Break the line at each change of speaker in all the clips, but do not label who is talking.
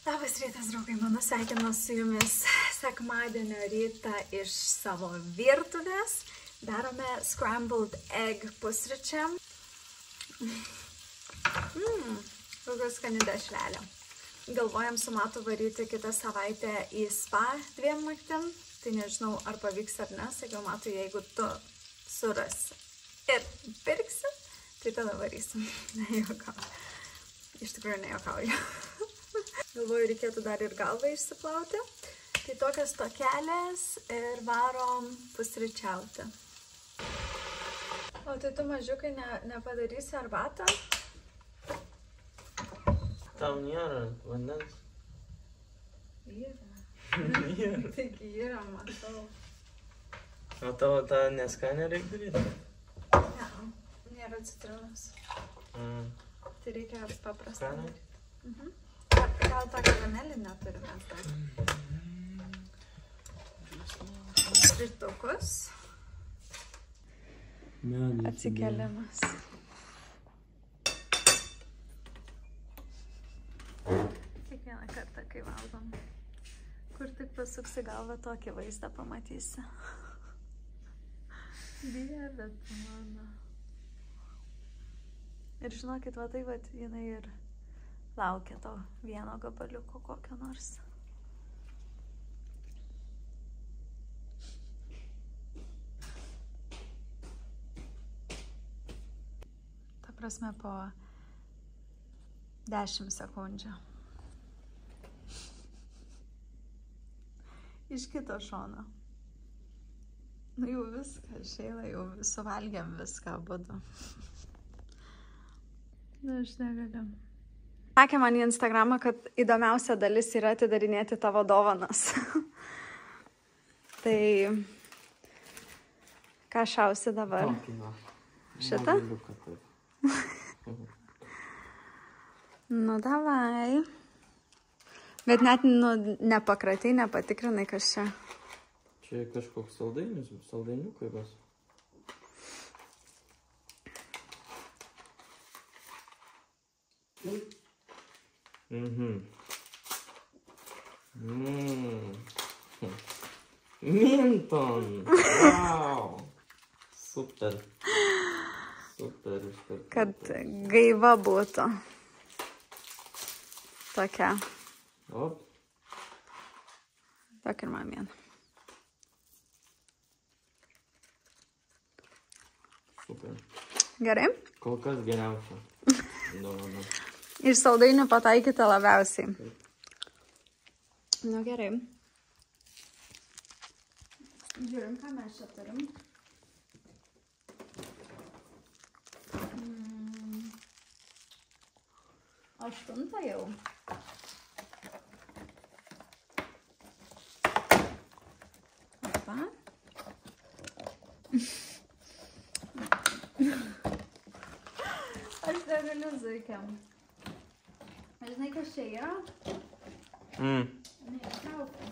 Labas rytas, draugai, mano sveikinuos su jumis sekmadienio rytą iš savo virtuvės. Darome scrambled egg pusryčiam. Kokia skani dešrelė. Galvojam su Matu varyti kitą savaitę į spa 2 naktim. Tai nežinau, ar pavyks ar ne. Sakiau, Matu, jeigu tu surasi ir pirksi, tai tada varysim. Nejuokauju. Iš tikrųjų nejuokauju. Galvoju, reikėtų dar ir galvą išsiplauti. Tai tokios tokelės ir varom pusryčiauti. O tai tu, mažiukai, nepadarysi arbatą?
Tau nėra vandens?
Yra. Taigi yra, matau.
O tavo tą neskanę reikia daryti?
Ne, nėra citrinos. Tai reikia paprastą
Skanę?
daryti. Gal tą karamelinę turime dar. Rytukus. Atsikelimas. Kiekvieną kartą, kai valgom, kur tik pasuksi galvą, tokį vaizdą pamatysi. Dieve tu mano. Ir žinokit, va tai, vat, jinai ir laukia to vieno gabaliuko kokio nors. Ta prasme, po 10 sekundžių. Iš kito šono. Nu jau viską, Šeila, jau suvalgėm viską abudu. Na, aš negaliu. Sakė man į Instagramą, kad įdomiausia dalis yra atidarinėti tavo dovanas. Tai ką šausi dabar? Šitą? Nu, davai. Bet net nepakratai, nepatikrinai, kas čia.
Čia kažkoks saldainiukai bus. Minton! Wow! Super. Super iškart.
Kad gaiva būtų. Tokia.
Op.
Tok ir man vieną.
Super.
Gerai?
Kol kas geriausia. Dovana.
Iš saldainių pataikyta labiausiai. Nu, gerai. Žiūrim, ką mes čia turim. 8 jau. Opa. Aš negaliu zuikiam. Žinai, kas čia yra? Neįtraukiu.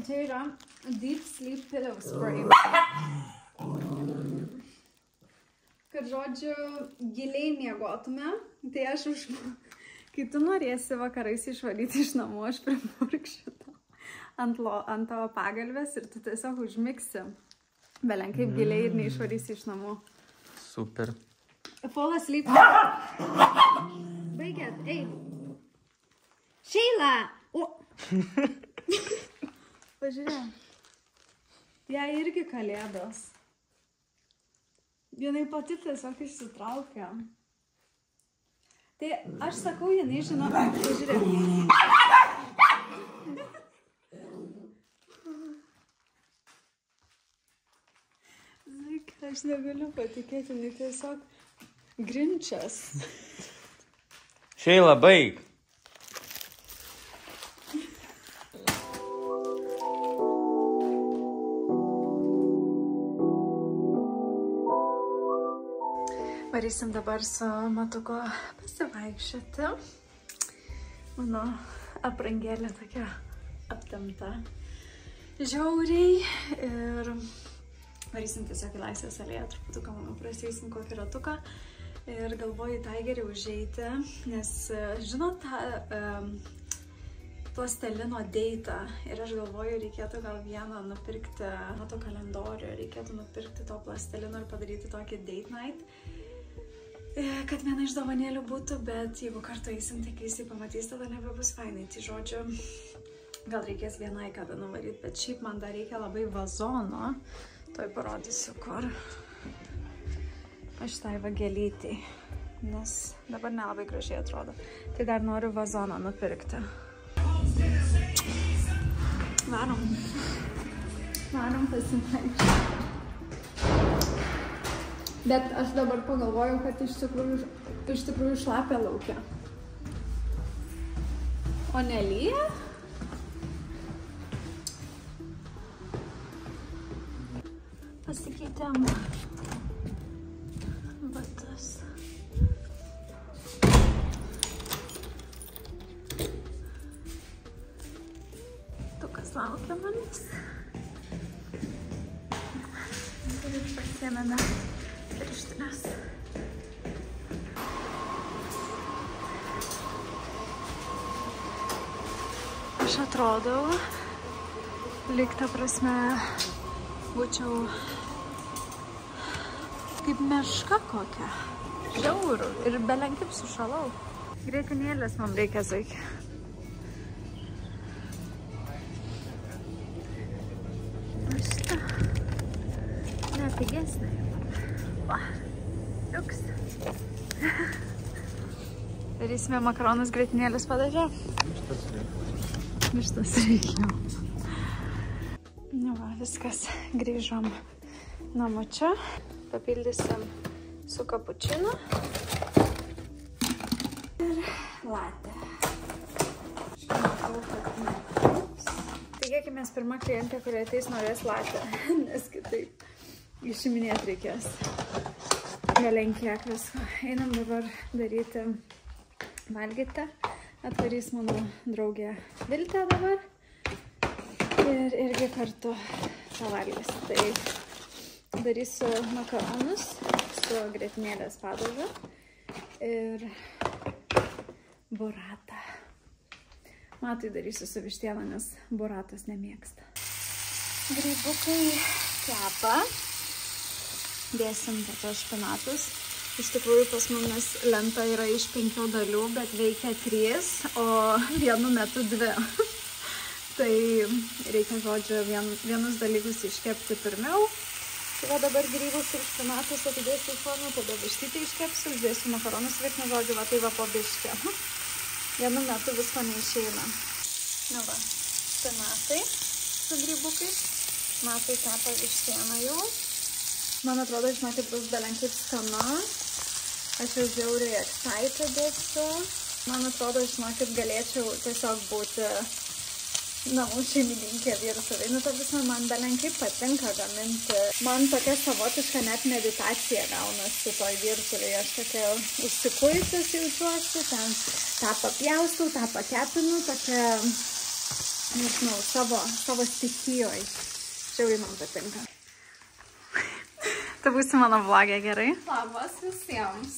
Čia yra Deep Sleep Pillow Spray. Kad, žodžiu, giliai miegotume, tai aš kai tu norėsi vakarais išvalyti iš namų, aš primurkšiu ant tavo pagalvės ir tu tiesiog užmigsi. Belen kaip giliai ir neišvarysi iš namų.
Super.
Fall asleep. Baigėt, ei. Šeila! O! Pažiūrėk. Jai irgi kalėdos. Jinai pati tiesiog išsitraukia. Tai aš sakau, jinai žino, pažiūrėk. Aš negaliu patikėti, jinai tiesiog grinčas.
Šeila, baig.
Varysim dabar su Matuko pasivaikščioti. Mano aprangėlė tokia aptempta žiauriai. Ir varysim tiesiog į laisvės alėją, truputuką, manau, praseisim kokį ratuką. Ir galvoju tą geriau užeiti, nes žinot tą plastelino deitą. Ir aš galvoju, reikėtų gal vieną nupirkti, to kalendorių, reikėtų nupirkti to plastelino ir padaryti tokį date night. Kad viena iš dovanėlių būtų, bet jeigu kartu eisim, tai kai jisai pamatys, tada nebebus fainai. Tai žodžiu, gal reikės vienai kada nuvaryti, bet šiaip man dar reikia labai vazono. Tuoj parodysiu, kur. Aš tai vagelytį, nes dabar nelabai gražiai atrodo. Tai dar noriu vazoną nupirkti. Varom. Varom pasivaikščioti. Bet aš dabar pagalvojau, kad iš tikrųjų šlapia laukia. O nelyja? Pasikeitėm batus. Tukas laukia manęs. Ir pasiėmėme pirštines. Aš atrodau, lyg ta prasme, būčiau kaip meška kokia. Žiauru. Ir belenkaip sušalau. Grietinėlės man reikia zaikį. Šitą. Ne, pigesnė. Va. Liuks. Darysime makaronus grietinėlės padažę. Vištas reikia. Nu va, viskas. Grįžom namo čia. Papildysim su kapučinu ir latė. Tikėkimės pirma klientė, kurie ateis, norės latę, nes kitaip išiminėti reikės. Belenkiek visko. Einam dabar daryti valgyti. Atvarys mano draugė Viltė dabar ir irgi kartu pavalgys. Tai darysiu makaronus su grietinėlės padažu ir buratą. Matui darysiu su vištiena, nes buratas nemėgsta. Grybukai kepa. Dėsim po to špinatus. Iš tikrųjų pas mumis lenta yra iš 5 dalių, bet veikia 3, o vienu metu 2. Tai reikia, žodžiu, vienus dalykus iškepti pirmiau. Tai va dabar grybus ir špinatus atidėsiu į šoną, tada vištytę iškepsiu, uždėsiu makaronus virtinę, žodžiu, va tai va po biškę. Vienu metu visko neišeina. Nu va, špinatai su grybukais. Matai kepa vištieną jau. Man atrodo, žinokit, bus belenkaip skanu. Aš jau žiauriai excited esu. Man atrodo, žinokit, galėčiau tiesiog būti namų šeimininkė virtuvėje. Nu, ta visma, man belenkaip patinka gaminti. Man tokia savotiška net meditacija gaunasi toj virtuvėje. Aš tokia užsikuitus jaučiuosi, ten tą papjaustau, tą pakepinu, tokia, nežinau, savo stichijoj. Žiauriai man patinka. Tu būsi mano vlogė, gerai?
Labas visiems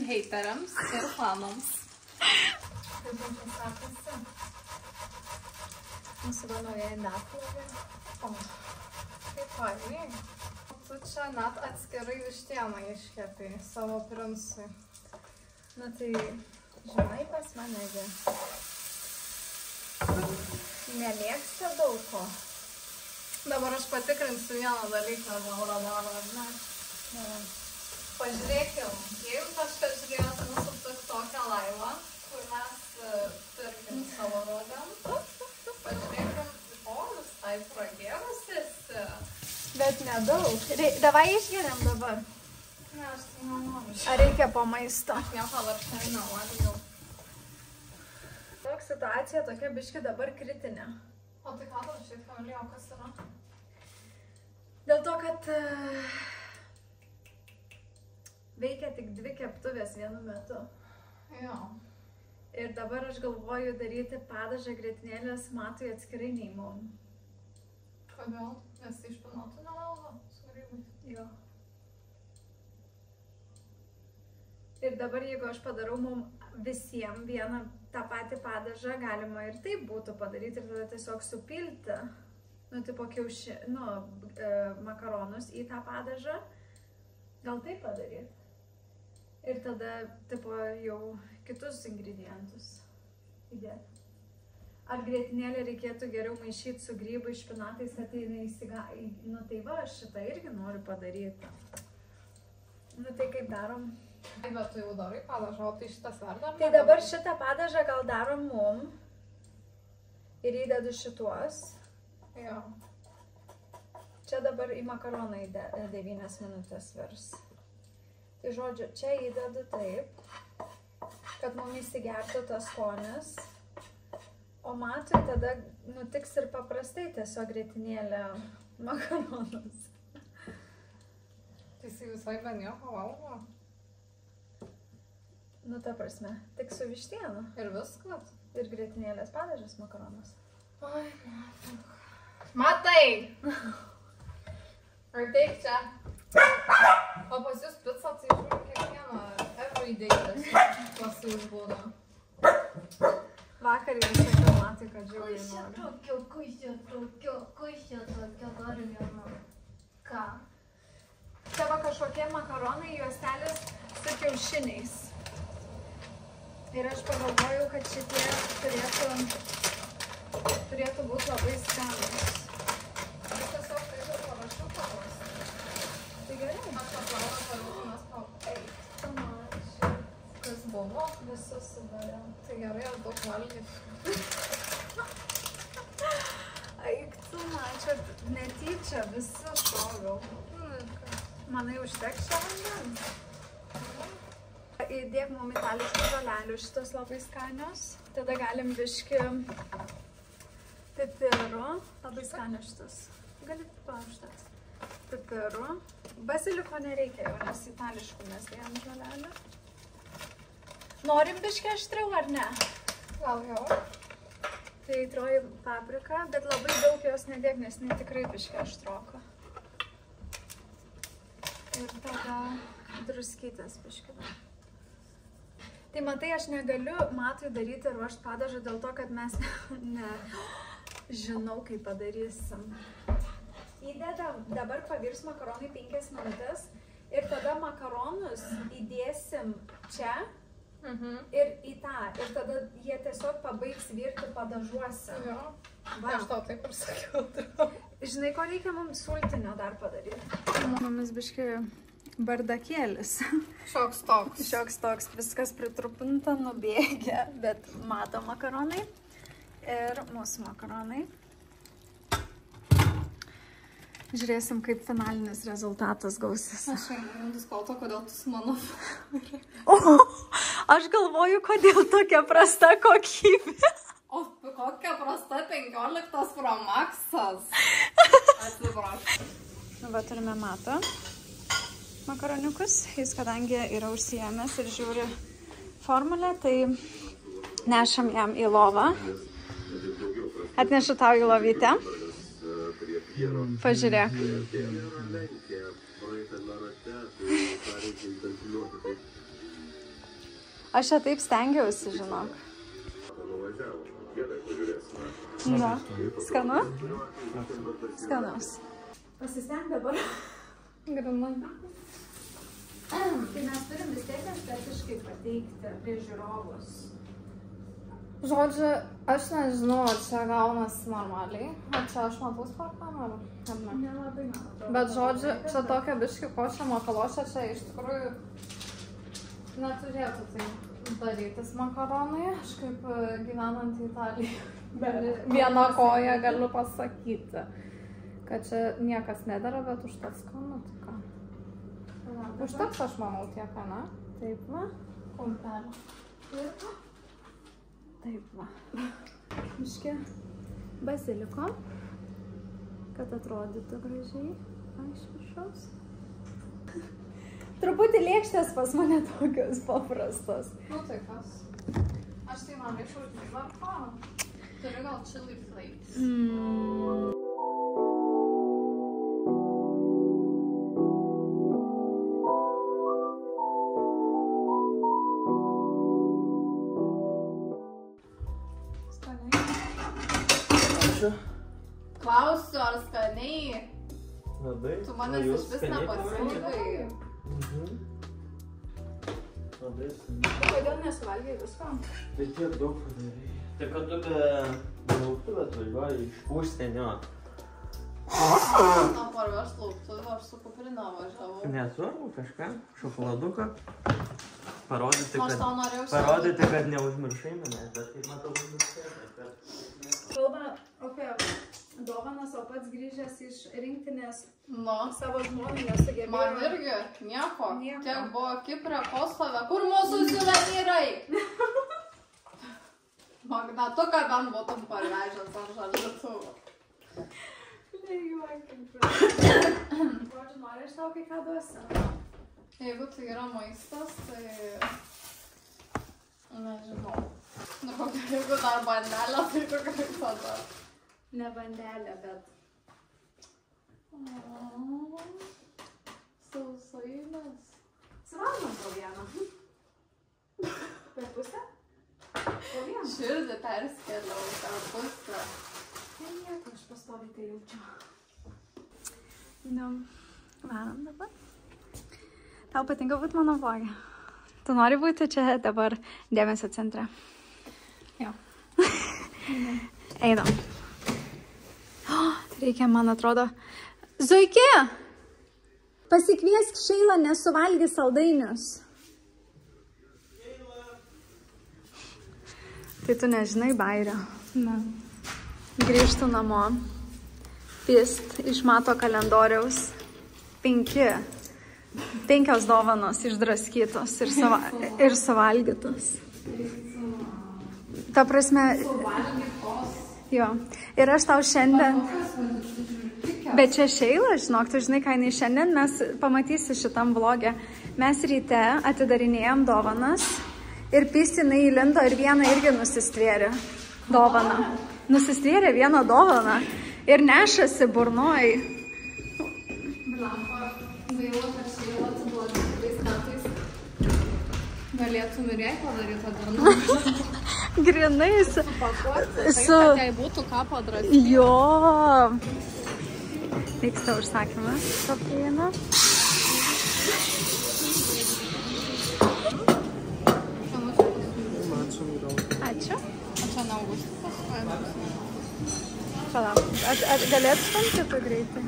heiteriams ir fanams.
Kaip man čia sakasi? Mūsų va naujai netvlogė. O,
Kaip fainai. Tu čia net atskirai vištieną iškepai savo princui.
na tai, žinai, pas manegi. Nemėgsta daug ko.
Dabar aš patikrinsiu vieną dalyką, Laura daro, ar ne? Pažiūrėkim, jeigu kažkas žiūrėjot mūsų tokią laivą, kur mes tarkim savo rodėm, pažiūrėkim, o, visai pragėrusiesi.
Bet nedaug. Davai išgeriam dabar.
Ne, aš tai nenoriu.
Ar reikia po maisto?
Aš nieko varšai nevalgiau.
Tokia situacija tokia biški dabar kritinė.
O tai ką tau šiaip familijo, kas yra?
Dėl to, kad veikia tik 2 keptuvės vienu metu.
Jo.
Ir dabar aš galvoju daryti padažą grietinėlės Matui atskirai nei mum.
Kodėl? Nes tai špinatų nevalgo su grybais.
Jo. Ir dabar, jeigu aš padarau mum visiems vieną tą patį padažą, galima ir taip būtų padaryti ir tada tiesiog supilti, tipo makaronus į tą padažą. Gal taip padaryti. Ir tada, tipo, jau kitus ingredientus įdėti. Ar grietinėlę reikėtų geriau maišyti su grybais, špinatais, kad tai tai va, aš šitą irgi noriu padaryti. Tai kaip darom?
Bet tu jau darai padažą, o tai šitas verda?
Tai dabar šitą padažą gal darom mum. Ir įdedu šituos.
Jo.
Čia dabar į makaroną 9 minutės virs. Tai žodžiu, čia įdedu taip, kad mum įsigertų tas skonis. O Matui tada nutiks ir paprastai tiesiog grietinėlę makaronus.
Tai jisai visai be nieko valgo?
Ta prasme, tik su vištienu.
Ir viskas?
Ir grietinėlės padažas makaronas.
Oi, Matai! Ar taip čia? O pas jūs pica, tai žiūrėjau kiekvieną everyday pas jūs būna.
Vakar jau sakiau Matui, kad žiauriai noriu.
Kuisio tokio noriu vienu. Ką?
Čia va kažkokie makaronai, juostelis su kiaušiniais. Ir aš pagalvojau, kad šitie turėtų būti labai skanūs.
Aš tiesiog taip ir parašiau paprastai.
Tai gerai.
Aš paplaunu parūkinas papai.
Pamačiau.
Kas buvo?
Visus sudariau.
Tai gerai, aš daug valgysiu.
Aik, tu mačiau, netyčia visą šoviau. Manai, užteks šio vandens? Įdėk mum itališkų žolelių, šitos labai skanios. Tada galim biški pipirų. Labai skanios šitos. Gali užteks. Pipirų. Baziliko nereikia jau, nes itališkų mes dėjom žolelių. Norim biški aštriau ar ne?
Gal jau?
Tai troji paprika, bet labai daug jos nedėk, nes tikrai biški aštroko. Ir tada druskytas biški. Tai matai, aš negaliu Matui daryti ruošti padažą dėl to, kad mes žinau, kaip padarysim. Įdedam, dabar pavirs makaronai 5 minutės ir tada makaronus įdėsim čia ir į tą. Ir tada jie tiesiog pabaigs virti padažuose.
Jo.
Va.
Aš tau taip ir sakiau.
Žinai, ko reikia mums sultinio dar padaryti? Mums biški bardakėlis.
Šioks toks.
Šioks toks, viskas pritrupinta, nubėgia, bet mato makaronai ir mūsų makaronai. Žiūrėsim, kaip finalinis rezultatas gausis.
Aš einu diskolto, kodėl tu su mano...
Aš galvoju, kodėl tokia prasta kokybė.
O kokia prasta 15 Pro Maxas. Atsiprašau.
Va, turime Matą makaroniukus. Jis, kadangi yra užsiėmęs ir žiūri formulę, tai nešam jam į lovą. Atnešu tau į lovytę. Pažiūrėk. Aš čia taip stengiausi, žinok. Na, skanu? Skanus. Pasisteng dabar.
Grinai.
Tai mes turim vis tiek estetiškai pateikti prie žiūrovus.
Žodžiu, aš nežinau, ar čia gaunasi normaliai. Ar čia aš matau per kamerą?
Nelabai matau.
Bet žodžiu, čia tokia biški košė makalošė, čia iš tikrųjų neturėtų tai darytis makaronai. Aš kaip gyvenant į Italiją vieną koją galiu pasakyti, kad čia niekas nedara, bet užtat skanu, tai ką. Užtaks, aš manau, tiek, ne?
Taip, va.
Kumpelė.
Ir taip, va. Miški baziliko, kad atrodytų gražiai iš viršaus. Truputį lėkštės pas mane tokios paprastos.
Nu tai kas? Aš tai norėčiau užvarpą. Turiu gal chili flakes. skaniai.
Ačiū.
Klausiu, ar skaniai?
Labai.
Tu manęs iš vis nepasiilgai.
Labai skaniai.
Kodėl nesuvalgiai visko?
Bet tiek daug padarėjai. Tai kad tu be lauktuvę atvažiuoji iš užsienio.
Na, parveš lauktuvę, aš su kuprina važiavau.
Nesvarbu kažką, šokoladuką. Parodyti,
Aš tau norėjau
kad neužmiršai manęs, bet kaip matau, užmiršai.
Kalba apie dovanas, o pats grįžęs iš rinktinės savo žmonai nesugebėjo.
Man irgi nieko.
Nieko.
Kiek buvo Kiprė, Kosove, kur mūsų suvenyrai? Magnetuką bent būtum parvežęs ant žaldytuvo.
Žodžiu, nori aš tau kai ką duosiu?
Jeigu tai yra maistas, tai... Nežinau. Nu, jeigu dar bandelė, tai tikrai tada.
Ne bandelė, bet...
Sausainės.
Suvalgom po vieną. Per pusę? Po vieną.
Širdį perskėliau per pusę.
Ne, nieko, aš pastoviai tai jaučiu. Varom dabar. Tau patinka būti mano vlogė? Tu nori būti čia dabar dėmesio centre?
Jo.
Einam. Reikia, man atrodo... Zuiki! Pasikviesk Šeilą, nesuvalgy saldainius. Tai tu nežinai bairio.
Ne.
Grįžtu namo. Pist iš Mato kalendoriaus. 5 dovanos išdraskytos ir suvalgytos. Ta prasme... Jo. Ir aš tau šiandien... Bet čia Šeila, žinok, tu žinai, ką jinai šiandien, mes pamatysi šitam vlogė. Mes ryte atidarinėjom dovanas ir Pist jinai įlindo ir vieną irgi nusistvėrė dovaną. Nusistvėrė vieną dovaną ir nešasi burnoj.
Blampa, gaila, kad Šeila atsiduoti 3 metais. Galėtum ir jai padaryti tą darną.
Grinai su...
Kad jai būtų ką padaryti.
Jo. Vyksta užsakymas. Sofijana. Ačiū.
O čia ne Augustas?
Palauk. Galėtų stumti tu greitai?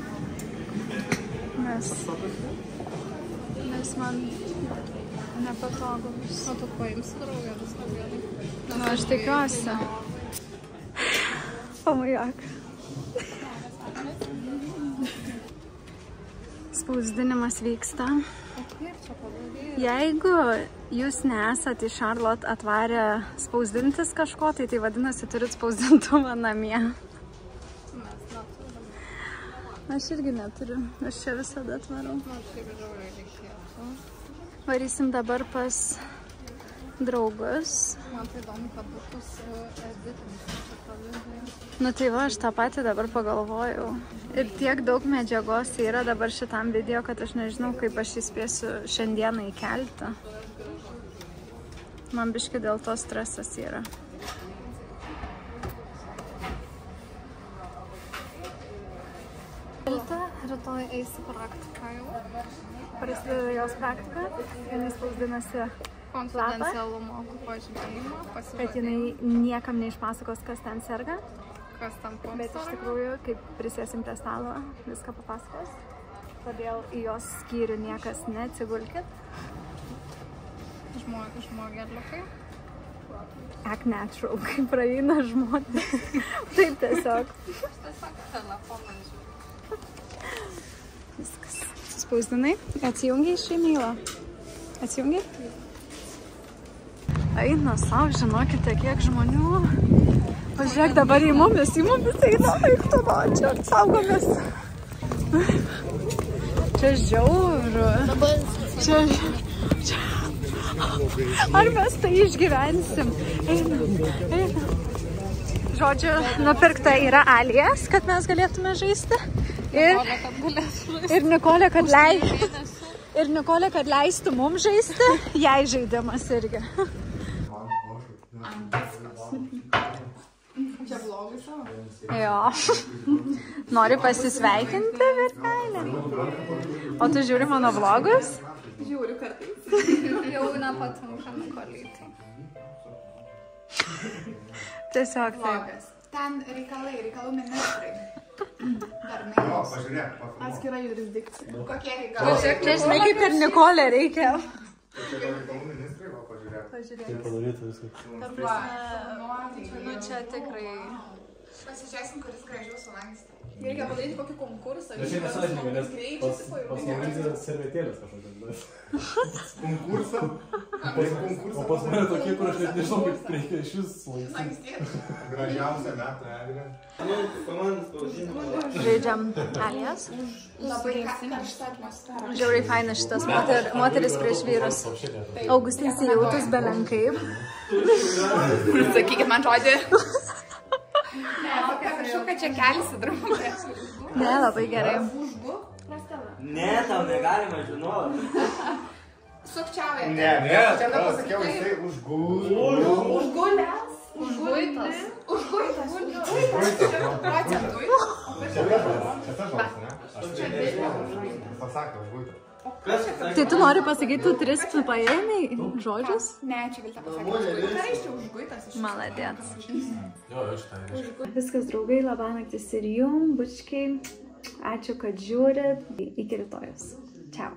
Nes man nepatogu.
O tu paimsi draugę viską gerai?
Nu, aš tikiuosi. Pamajak. Spausdinimas vyksta. Jeigu jūs nesat į Charlotte atvarę spausdintis kažko, tai vadinasi, turit spausdintuvą namie.
Mes neturim.
Aš irgi neturiu. Aš čia visada atvarau.
Aš irgi žiauriai reikėtų.
Varysim dabar pas draugus.
Man tai įdomu, kad būtų su editinės televizijos.
Nu tai va, aš tą patį dabar pagalvojau. Ir tiek daug medžiagos yra dabar šitam video, kad aš nežinau, kaip aš įspėsiu šiandieną įkelti. Man biški dėl to stresas yra.
Rytoj eisi praktiką jau.
Prasideda jos praktika, jinai spausdinasi
Konfidencialumo pažymėjimą,
kad
pasižadėjimą.
jinai niekam neišpasakos, kas ten serga.
Kas tam
Bet iš
konserga?
tikrųjų, kai prisėsim prie stalo, viską papasakos. Todėl į jos skyrių niekas neatsigulkit.
Žmogeliukai.
Act natural, kai praeina žmonės. Taip tiesiog.
Aš tiesiog telefoną žiūriu.
Viskas. Spausdinai? Atsijungiai šeimylą? Atsijungiai? Eina savo, žinokite, kiek žmonių. Pažiūrėk dabar į mumis eina, eik tu čia, saugomės. Čia žiauru. Čia. Ar mes tai išgyvensim? Eina. Žodžiu, nupirkta yra Alijas, kad mes galėtume žaisti. Ir Nikolė, kad leistų mums žaisti, jai žaidimas irgi. Jo. Nori pasisveikinti, Virkailė? O tu žiūri mano vlogus?
Žiūriu kartais. Jau nepatinka Nikolytei.
Tiesiog taip.
Vlogas. Ten reikalų ministrai. Darnai.
Pažiūrėk.
Atskira jurisdikcija. Kokie reikalai?
Čia žinai, kaip ir Nikolė reikia.
Reikalų ministrai, va, pažiūrėk.
Tai padarytų viską.
Nu čia tikrai.
Pasižiūrėsim, kuris gražiau sulankstė.
Reikia padaryti kokį konkursą.
Bet čia nesąžininga, nes pas Mauriziją servetėlės kažkokios.
Konkursą?
O pas mane tokie, kur aš net nežinau, kaip reikia iš vis lankstyti.
Gražiausia metų eglė.
Komandas pavadinimas.
Žaidžiam Alijas.
Labai karšta atmosfera.
Žiauriai faina šitas moteris prieš vyrus. Augustin įsijautus belenkaip.
Sakykit man žodį. Paprašau, kad čia kelsi, draugė.
Ne, labai gerai.
Ne, tau negalima žinoti.
Sukčiauja.
Ne, pasakiau, jisai užgulė.
Užgulęs.
Užguitas.
Užguitas. Procentui.
Čia tas žodis, ne? Pasakė, užgulė.
Tai tu nori pasakyti, tu 3 paėmei žodžius?
Ne, čia Vilta pasakė. Ką reiškia užguitas?
Maladėts.
Jo, šitą reiškia.
Viskas, draugai, labanaktis ir jum, bučkiai. Ačiū, kad žiūrit. Iki rytojus. Čiau.